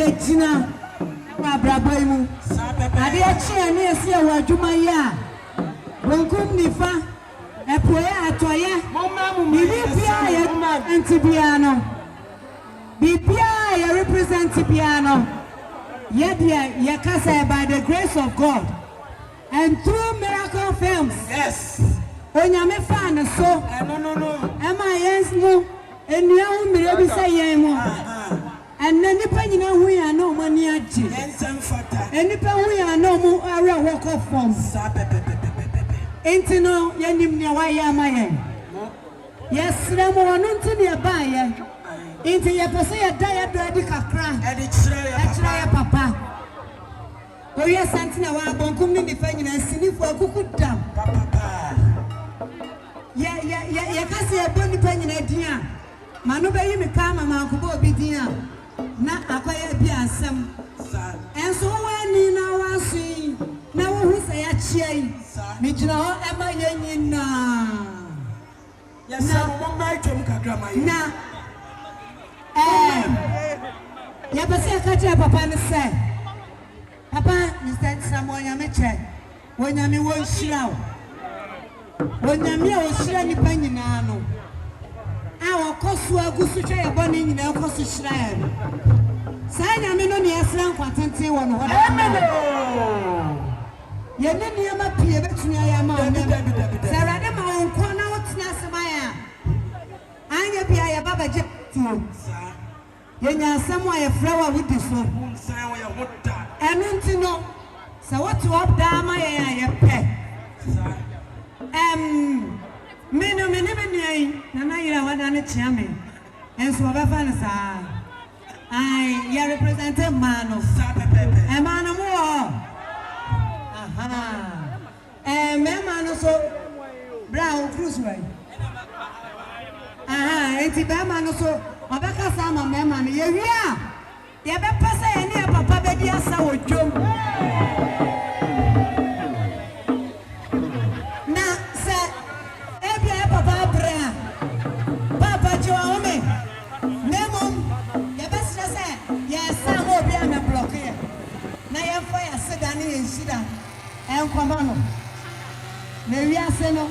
Yechina, Abrabamu, Adiachia, near Sia, Jumaya, Bonkum Nifa, a poya, Atoya, Bibia, and Tibiano. Bibia, represent Tibiano. Yet, Yakasa, by the grace of God, and through miracle films. Yes. When you may find a so, no. Am I yes, no? And you may say, and then depending on who are no money at you. And depending we are no more area walk off from. Ain't no, Yanim Yawaya. Yes, no more, not to the buyer. Into your Posea diet, Radicacra, and it's a papa. Oh, yes, Santina, Bonkum, defending and singing for a cuckoo dam. Yeah, can't say a bonny penny idea. Manuba, you may come a manco be dear. Not acquire be some. And so when you now are seeing, now who say a chain, Mijno, am I in now? Yes, I won't buy Grandma. Now, Yabasa Katia Papa and say, Papa, Mr. Samoa Yameche, when Yami won't shout. When Yami was shiny penny nano. Our cost were good to try a bunny in our cost to shrine. Sign a minute, yes, I'm content to one. Yenama Pia, but me, I am on Sarah, my own corner, what's Nasamaya. I am a Baba Jet too. Yenya somewhere a flower with this one. And to know, so what to up down my pet. Meno menebene na na ira wada ne chiame enso obefa ne sa ai ya represent man of e man mo aha me man so brown cruise way aha enti be man so obeka sa ma me man ye wia ye be pesa ye ne papa be di asa wodwom and Comano. Maybe I say no.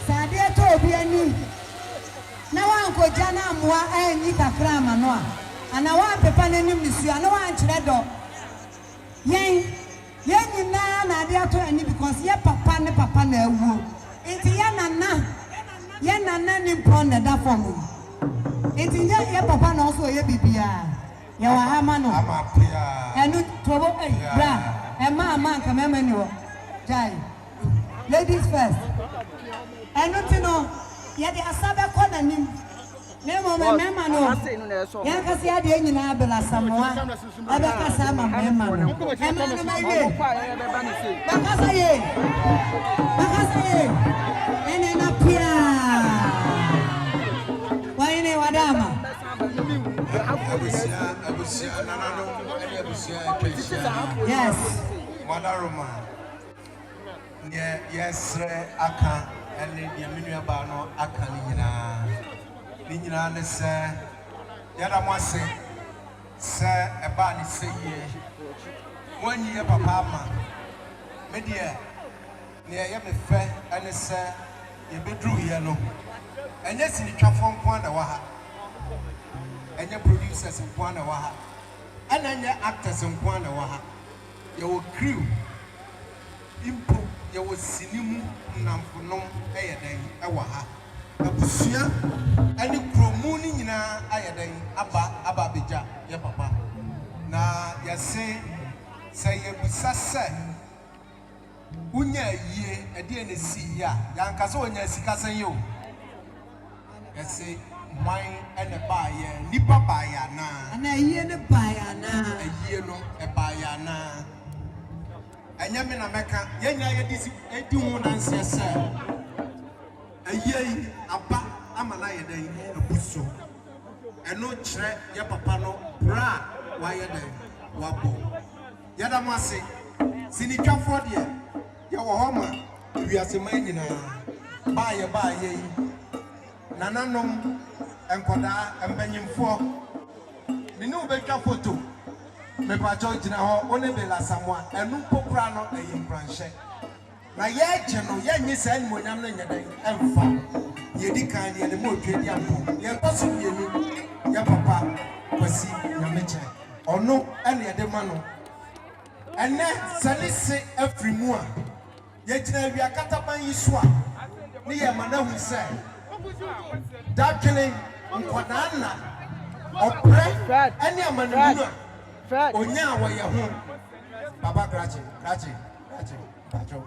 Sadia to be a new. Now Uncle Jana Moa and Nika Crama Noa. And I want Papa and Monsieur, no one to that door. Yea, Nadia to any because ye papa and papa never. It's Yana Nanny Pond that for me. It's in your papa also ye bibia. You are Hamano. And trouble, bra, and mamma come in. Jai. Ladies first. And not to know, yet the Asaba calling Nemo, my mamma, no. Yankasia, the engine, Asamoah, Abakasama, mamma. And then up here. Why, Wadama? Yes. Madaroma. Yes, Aka, and Yaminia Bano, Aka Nina, say, Yadamase, Sir, a bani say, 1 year, Papa, Media, near Yami Fair, and Sir, you bedrew yellow. And yes, in the Chafon Panawaha. And your producers in Panawaha, and then your actors in Panawaha, your crew, Impo, your Sinimu, Namponom, Ayaday, Awaha, Abusia, and the Cromuni in Ayaday, Abba Bija, your papa. Now, you say you be Sassa Unya ye, a DNC, Yankaso, and Yasikasan you. You say, mine and a buyer, Nipa Bayana, and a year the Bayana, a year no a Bayana. And Yamina Mecca, Yanya, this 81 answer, sir. A year, a ba, Amalaya day, a busso. And no tre, ya papa no, bra, wire day, wabo. Yadamasi, Sinica for dear, your homer, we are semina, buy a buy. Nananum and Koda and Benyim for me no be twa photo me pa cho gina ho one be la Asamoah enu popra no e yimpranhye na ye gye no ye nyi sa ni monyam no nyadan emfa ye di kan ye de mo twa di ampo ye paso ye ni ye papa kwasi nyameche ono ene ye de ma no ene salisi afrimu a ye gina wi akata ban yi so a ni ye mana hu se dakene nkwadana opre ene amanu a onya wo ye ho baba grache bacho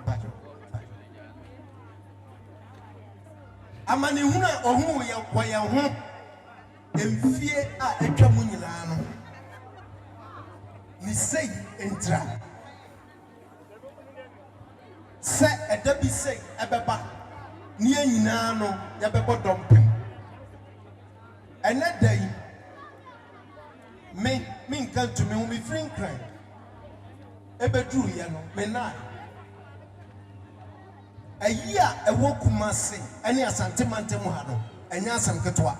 amani huna ohu ye wo ye ho emfie a etwa mu nyina no ni sei entra se edabi sei ebeba ni nyina no ye bebo dompem ene dai me nkan to me hu me free cry ebedru ye no me na ayia ewo kumase ene asante mantemu ha no enya asam ketwa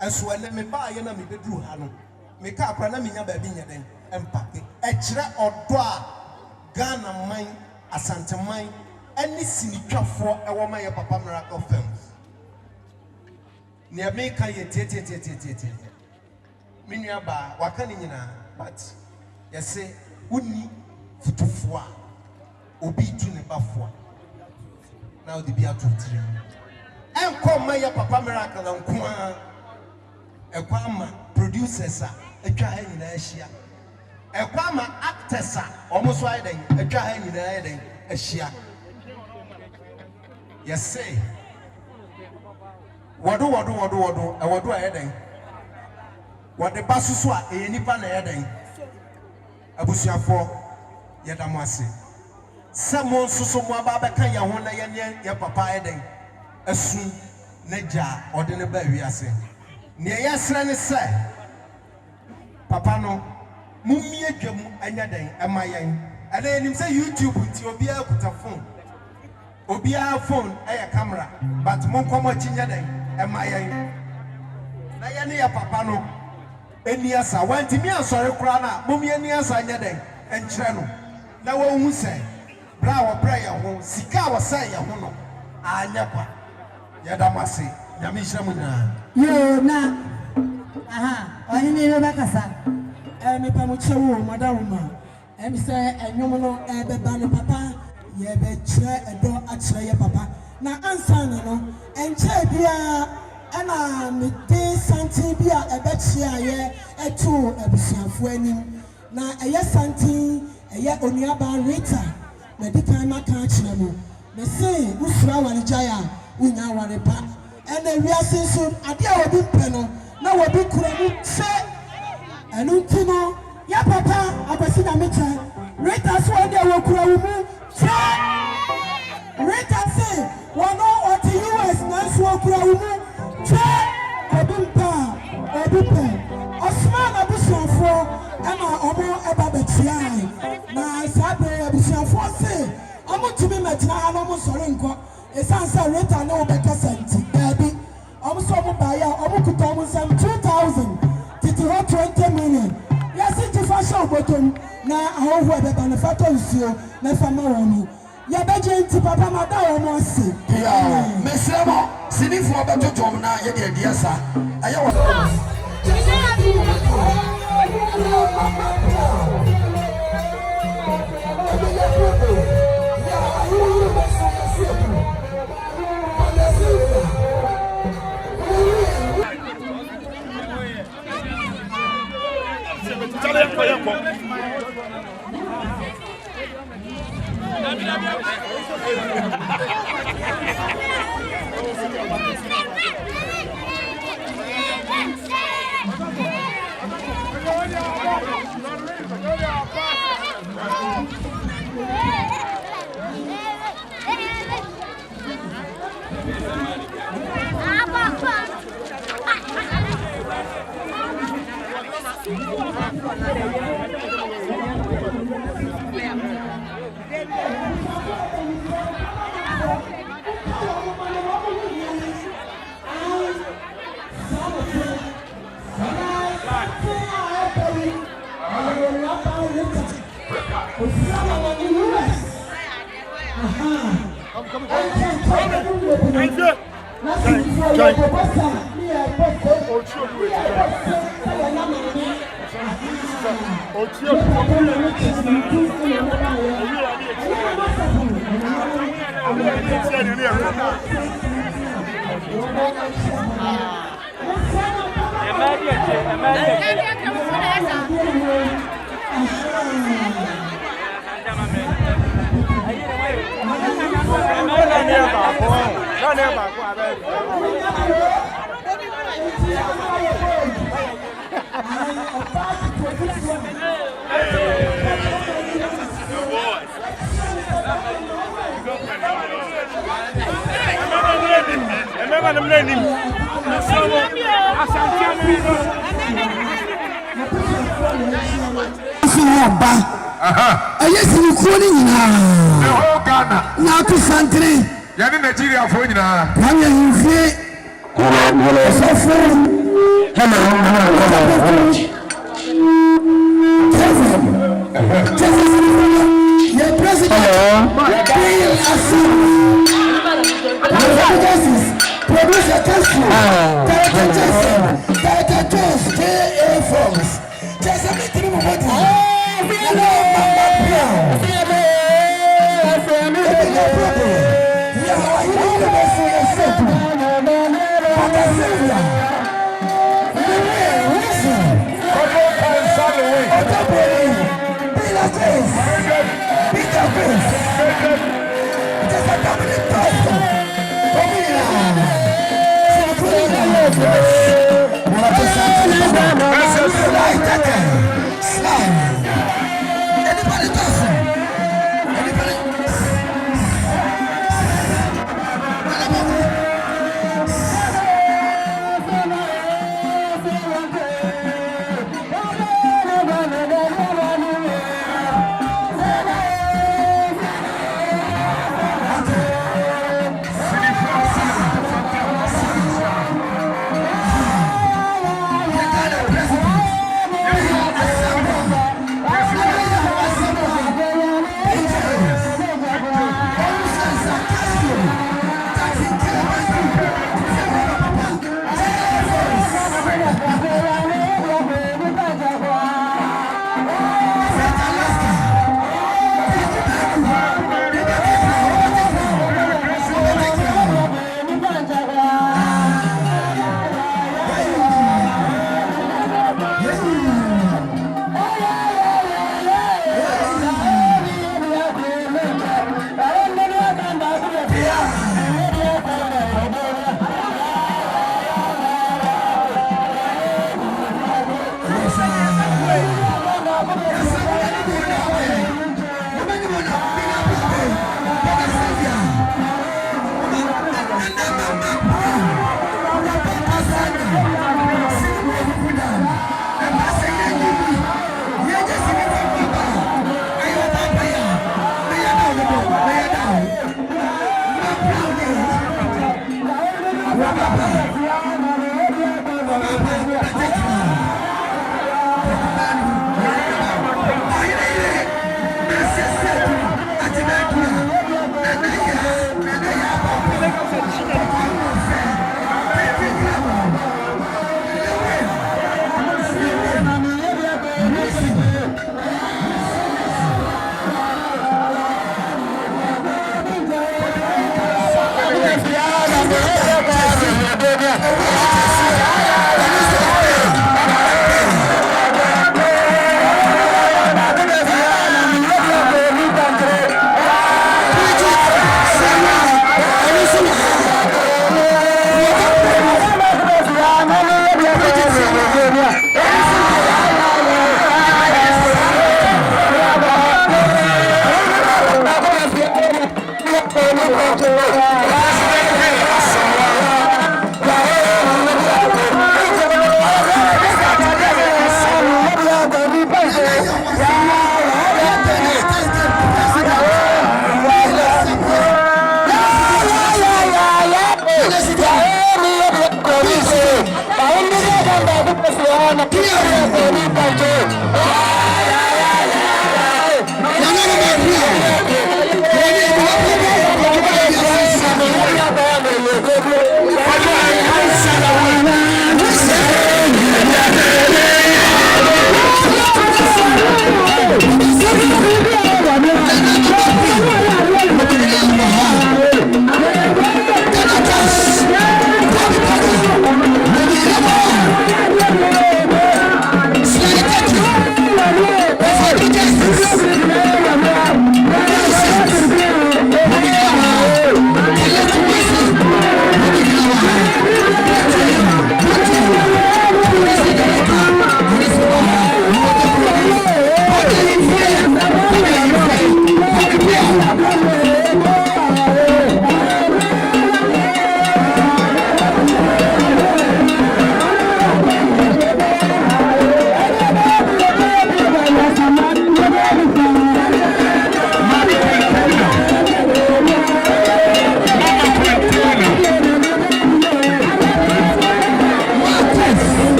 eso ene me ba ye na me bedru ha no me ka akra na me nya ba bi nya den empake e kire odo a Ghana man asante man ene sinitwafo ewo ma ye papa miracle films ne me ka ye tie minua ba waka ni nyina but yese uni futufo a obi tu ne bafo now the be atutire enko ma ya papa miracle nko a ekwa ma producers a etwa ha nyina ahia ekwa ma actors a omoso ayden etwa ha nyina ayden ahia yese wodo ewodo ayden wode basusu a eyenipa na yeden abusuafo yedamo ase samo susu mo aba beka ya ho na ye papa yeden asu na ja ode ne ba wiase ne yesre ne se papa no mumie dwam anya den emayen ana enim se YouTube nti obi akuta phone obi a phone aya camera but mon komo chinya den emayen na ye ne ya papa no eniasa wanti mi asore kura na mumie eniasa nya den enkyere no na wo hu se bra wo bra ya ho sika wo sai ya ho no anya kwa ya damase nyame hira mu na yo na aha oni ni no bakasa me pa mo chewo madawuma em se enwom no be ba no papa ye be kire edo a kire ye papa na ansa no enche bia ana mete santin bia ebechia ye etu ebusuafo anim na eye santin eye onuaba Rita medical maka kire mo me say usura wale jaya unya wale pa ene wiase so ade a obi mpe no na obi kura mu se enu tino ya papa abasi na mecha Rita so ade wo kura mu se Rita say wono oti US na so kura mu Obipe Osman abusuafo ema omo eba betia na sabe abusuafo se omo tumi metina ha no mo sore nko esansa Rita na obeka senti baby omo so omo ba ya omo kuta omo sam 2000 titi ho 20 million yesi ti fashion bottom na ahoho ebeba na fato nsuo na fama wono ya beje nti papa mada wono se ya mesemo sinifo betotom na ye de diasa aye wo Nigeria for you now. Clear.